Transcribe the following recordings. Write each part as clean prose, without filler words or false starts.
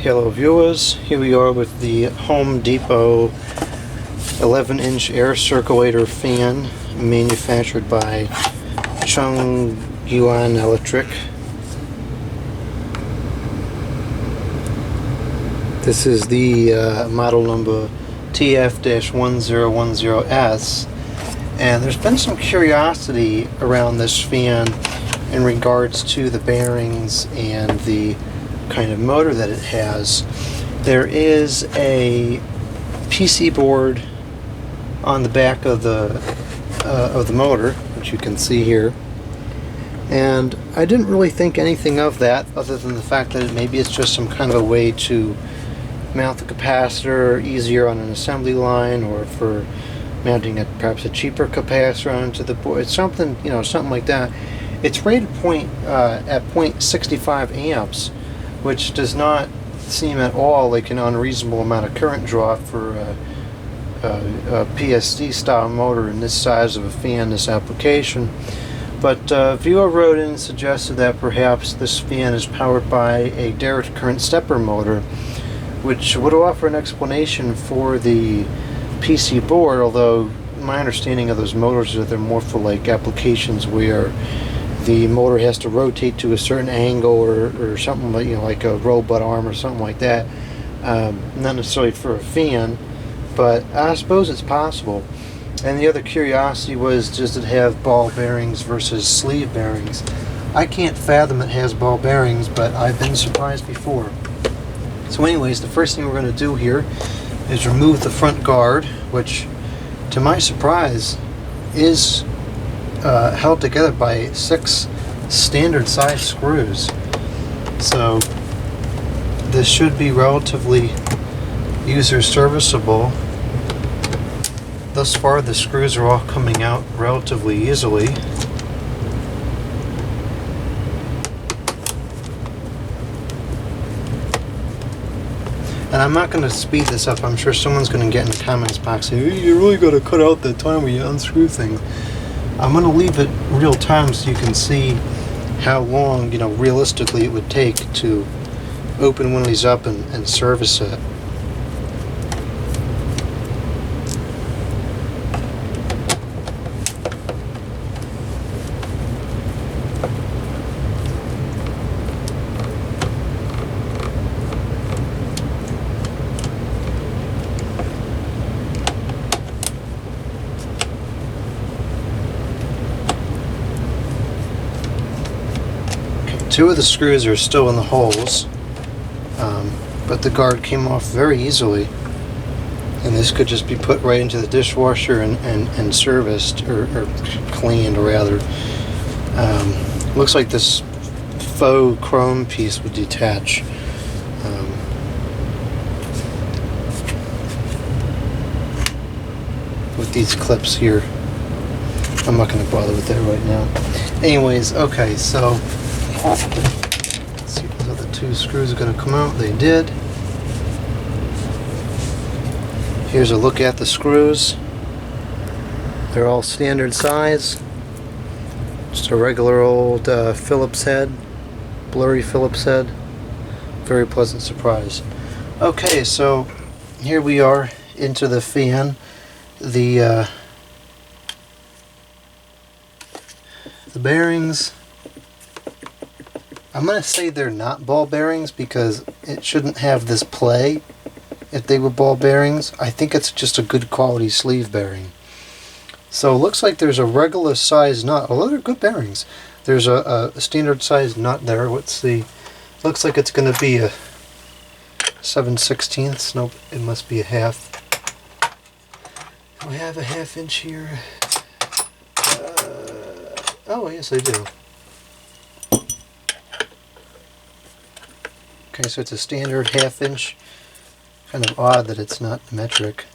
Hello viewers, here we are with the Home Depot 11-inch air circulator fan manufactured by Chung Yuan Electric. This is the model number TF-101S, and there's been some curiosity around this fan in regards to the bearings and the kind of motor that it has. There is a PC board on the back of the motor, which you can see here, and I didn't really think anything of that other than the fact that maybe it's just some kind of a way to mount the capacitor easier on an assembly line, or for mounting perhaps a cheaper capacitor onto the board. It's something, something like that. It's rated at 0.65 amps, which does not seem at all like an unreasonable amount of current draw for a PSD style motor in this size of a fan, this application. But viewer wrote in and suggested that perhaps this fan is powered by a direct current stepper motor, which would offer an explanation for the PC board, although my understanding of those motors is that they're more for like applications where the motor has to rotate to a certain angle or something like a robot arm or something like that. Not necessarily for a fan, but I suppose it's possible. And the other curiosity was, does it have ball bearings versus sleeve bearings? I can't fathom it has ball bearings, but I've been surprised before. So anyways, the first thing we're going to do here is remove the front guard, which to my surprise is held together by 6 standard size screws. So this should be relatively user serviceable. Thus far the screws are all coming out relatively easily. And I'm not going to speed this up. I'm sure someone's going to get in the comments box saying, hey, you really got to cut out the time where you unscrew things. I'm going to leave it real time so you can see how long, realistically it would take to open one of these up and service it. Two of the screws are still in the holes, but the guard came off very easily, and this could just be put right into the dishwasher and serviced, or cleaned rather. Looks like this faux chrome piece would detach. With these clips here. I'm not going to bother with that right now. Anyways, okay, so let's see if those other 2 screws are going to come out. They did. Here's a look at the screws. They're all standard size. Just a regular old Phillips head. Blurry Phillips head. Very pleasant surprise. Okay, so here we are into the fan. The bearings, I'm going to say they're not ball bearings because it shouldn't have this play if they were ball bearings. I think it's just a good quality sleeve bearing. So it looks like there's a regular size nut, although they're good bearings. There's a standard size nut there. Let's see. Looks like it's going to be a 7/16. Nope, it must be a half. Do I have a 1/2 inch here? Oh, yes I do. Okay, so it's a standard 1/2 inch. Kind of odd that it's not metric.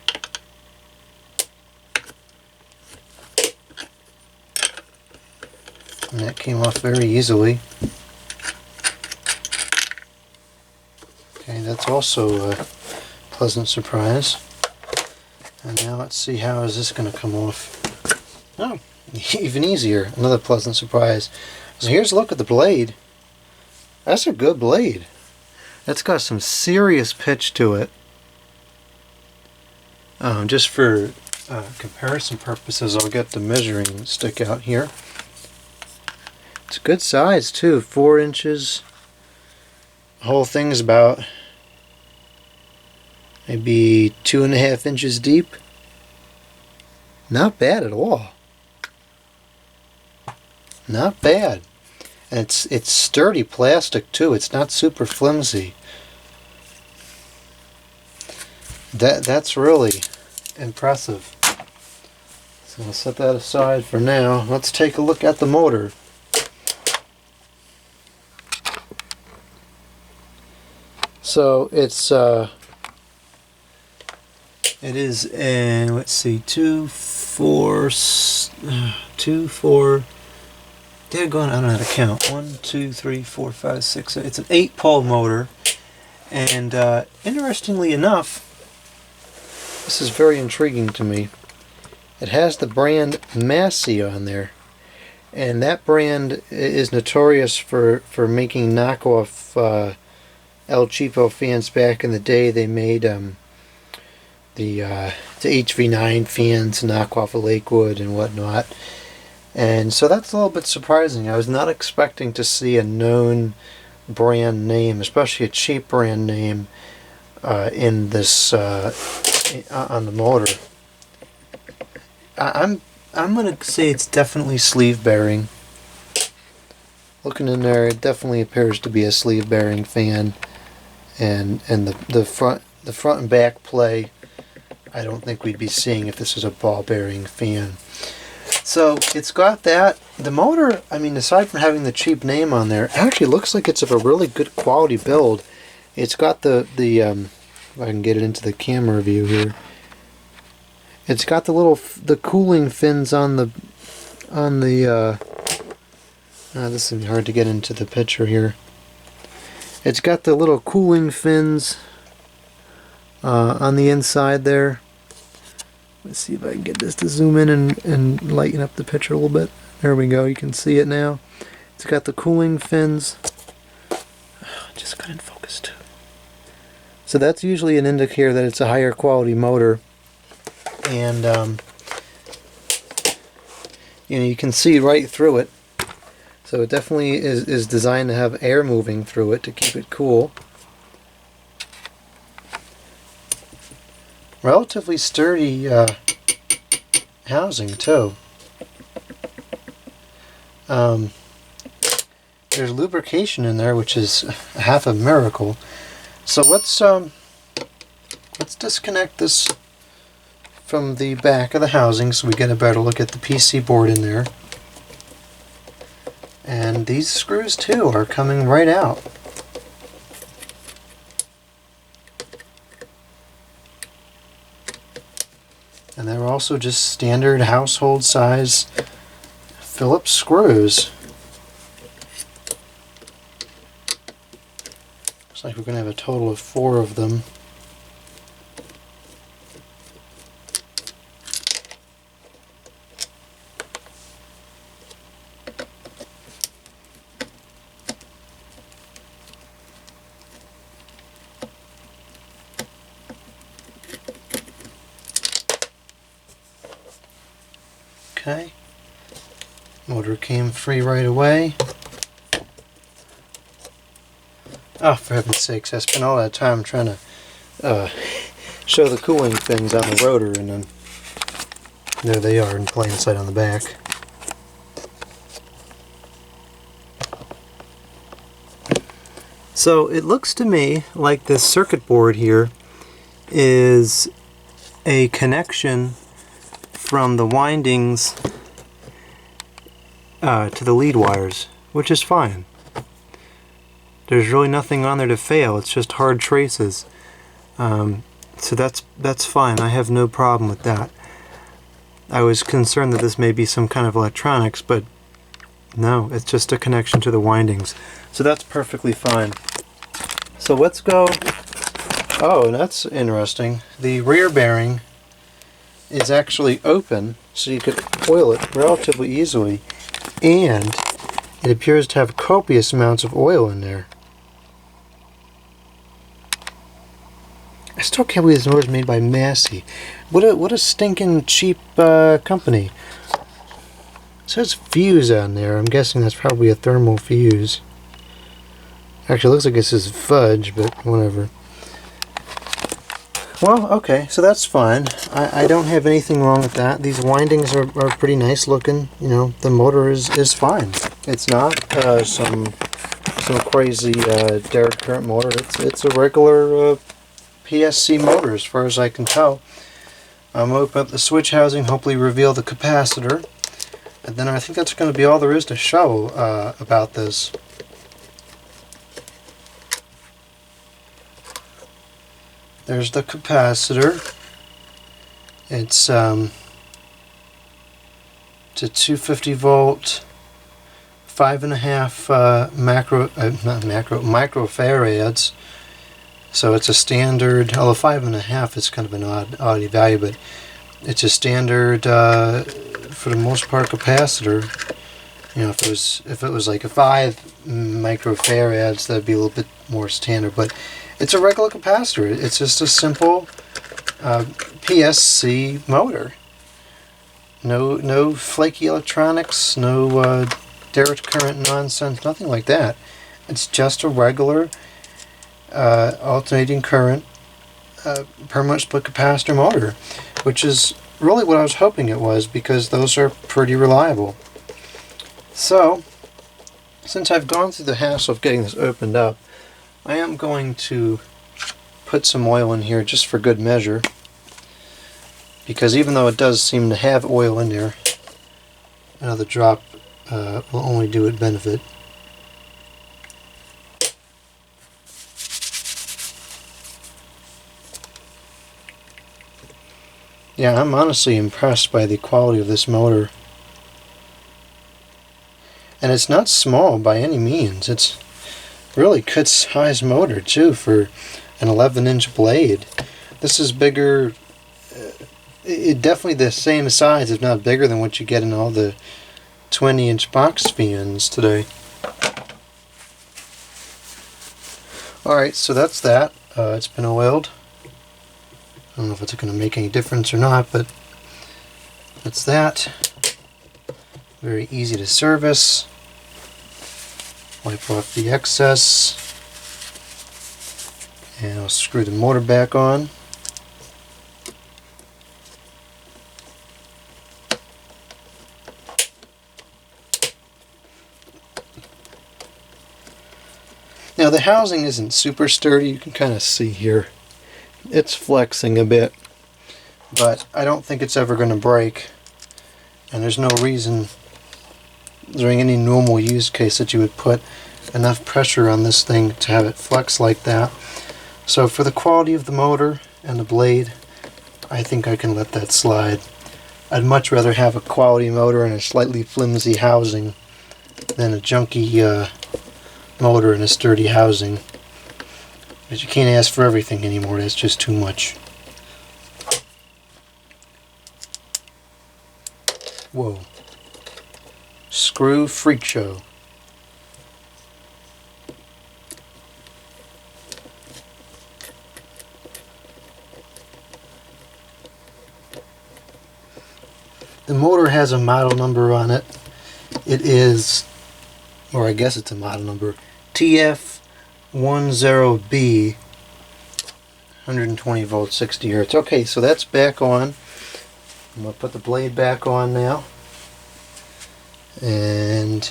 And that came off very easily. Okay, that's also a pleasant surprise. And now let's see, how is this going to come off? Oh, even easier. Another pleasant surprise. So here's a look at the blade. That's a good blade. That's got some serious pitch to it. Just for comparison purposes, I'll get the measuring stick out here. It's a good size too, 4 inches. The whole thing's about maybe 2.5 inches deep. Not bad at all. Not bad. And it's sturdy plastic too. It's not super flimsy. That's really impressive. So I'll set that aside for now. Let's take a look at the motor. So it is a, let's see, 2, 4, they're going, I don't know how to count. 1, 2, 3, 4, 5, 6. It's an 8-pole motor, and interestingly enough, this is very intriguing to me. It has the brand Massey on there, and that brand is notorious for making knockoff El Cheapo fans. Back in the day, they made the HV9 fans, knockoff of Lakewood and whatnot. And so that's a little bit surprising. I was not expecting to see a known brand name, especially a cheap brand name, in this on the motor. I'm gonna say it's definitely sleeve bearing. Looking in there, it definitely appears to be a sleeve bearing fan, and the front and back play, I don't think we'd be seeing if this is a ball bearing fan. So it's got that. The motor, I mean, aside from having the cheap name on there, actually looks like it's of a really good quality build. It's got the if I can get it into the camera view here. It's got the cooling fins on the this is hard to get into the picture here. It's got the little cooling fins on the inside there. Let's see if I can get this to zoom in and lighten up the picture a little bit. There we go, you can see it now. It's got the cooling fins. Just got in focus too. So that's usually an indicator that it's a higher quality motor. And you know, you can see right through it. So it definitely is designed to have air moving through it to keep it cool. Relatively sturdy housing too. There's lubrication in there, which is half a miracle. So let's disconnect this from the back of the housing so we get a better look at the PC board in there. And these screws too are coming right out. And they're also just standard household size Phillips screws. Looks like we're going to have a total of 4 of them. Okay, motor came free right away. Oh, for heaven's sakes, I spent all that time trying to show the cooling fins on the rotor, and then there they are in plain sight on the back. So it looks to me like this circuit board here is a connection from the windings to the lead wires, which is fine. There's really nothing on there to fail. It's just hard traces. So that's fine. I have no problem with that. I was concerned that this may be some kind of electronics, but no, it's just a connection to the windings. So that's perfectly fine. So let's go. Oh, that's interesting. The rear bearing is actually open, so you could oil it relatively easily, and it appears to have copious amounts of oil in there. I still can't believe this motor's made by Massey. What a stinking cheap company. It says fuse on there. I'm guessing that's probably a thermal fuse. Actually, it looks like this is fudge, but whatever. Well, okay, so that's fine. I don't have anything wrong with that. These windings are pretty nice looking. You know, the motor is fine. It's not some crazy direct current motor. It's a regular PSC motor as far as I can tell. I'm going to open up the switch housing, hopefully reveal the capacitor, and then I think that's going to be all there is to show about this. There's the capacitor. It's a 250 volt, 5.5 microfarads. So it's a standard. Although 5.5 is kind of an odd value, but it's a standard for the most part capacitor. You know, if it was like a 5 microfarads, that'd be a little bit more standard. But it's a regular capacitor. It's just a simple PSC motor. No flaky electronics, no direct current nonsense, nothing like that. It's just a regular alternating current permanent split capacitor motor, which is really what I was hoping it was, because those are pretty reliable. So, since I've gone through the hassle of getting this opened up, I am going to put some oil in here just for good measure, because even though it does seem to have oil in there, another drop will only do it benefit. Yeah, I'm honestly impressed by the quality of this motor. And it's not small by any means. It's really good size motor too for an 11-inch blade. This is bigger, it definitely the same size, if not bigger, than what you get in all the 20-inch box fans today. Alright, so that's that. It's been oiled. I don't know if it's going to make any difference or not, but that's that. Very easy to service. Wipe off the excess. And I'll screw the motor back on. Now the housing isn't super sturdy, you can kind of see here. It's flexing a bit, but I don't think it's ever going to break. And there's no reason during any normal use case that you would put enough pressure on this thing to have it flex like that. So for the quality of the motor and the blade, I think I can let that slide. I'd much rather have a quality motor and a slightly flimsy housing than a junky motor and a sturdy housing. But you can't ask for everything anymore, that's just too much. Whoa. Screw freak show. The motor has a model number on it. It is, or I guess it's a model number, TF-101S, 120 volts, 60 hertz. Okay, so that's back on. I'm going to put the blade back on now. And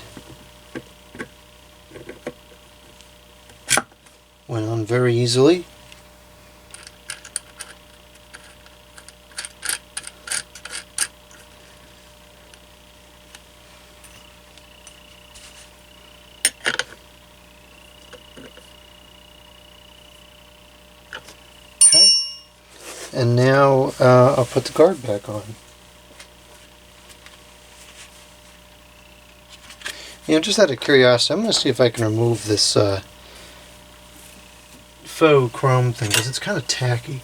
went on very easily. Okay. And now I'll put the guard back on. You know, just out of curiosity, I'm going to see if I can remove this faux chrome thing, because it's kind of tacky.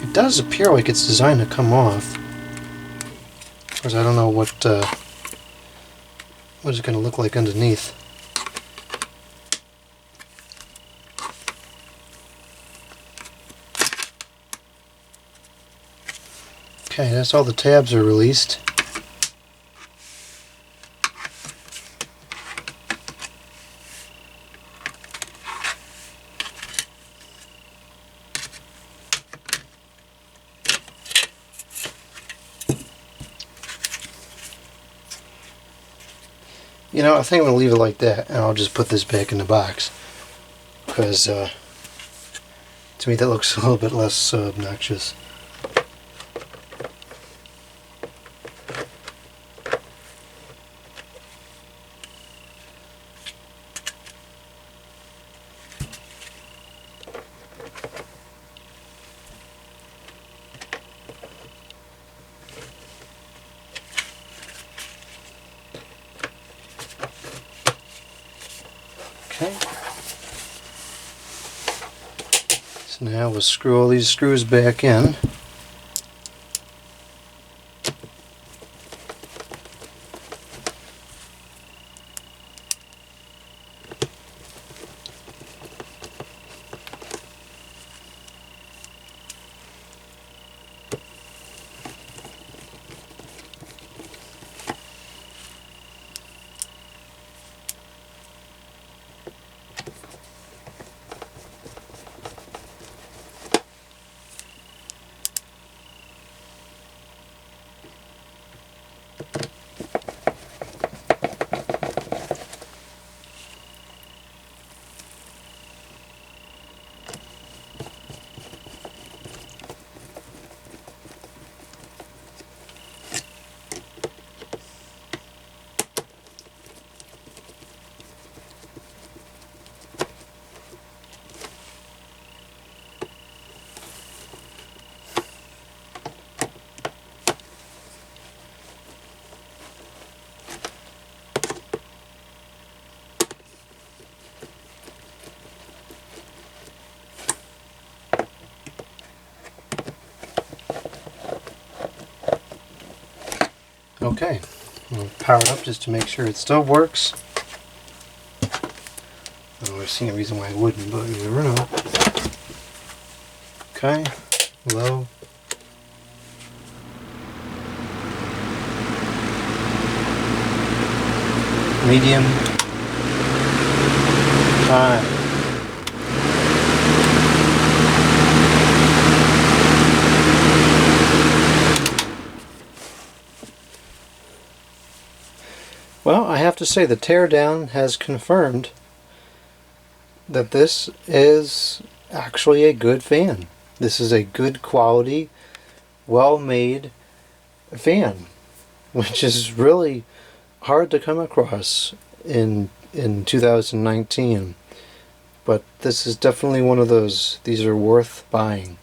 It does appear like it's designed to come off. Of course, I don't know what what is it going to look like underneath. Okay, that's all the tabs are released. You know, I think I'm going to leave it like that, and I'll just put this back in the box, because to me that looks a little bit less obnoxious. Okay. So now we'll screw all these screws back in. Okay, I'll power it up just to make sure it still works. I don't see any reason why I wouldn't, but you never know. Okay, low. Medium. High. Well, I have to say the teardown has confirmed that this is actually a good fan. This is a good quality, well-made fan, which is really hard to come across in 2019. But this is definitely one of those. These are worth buying.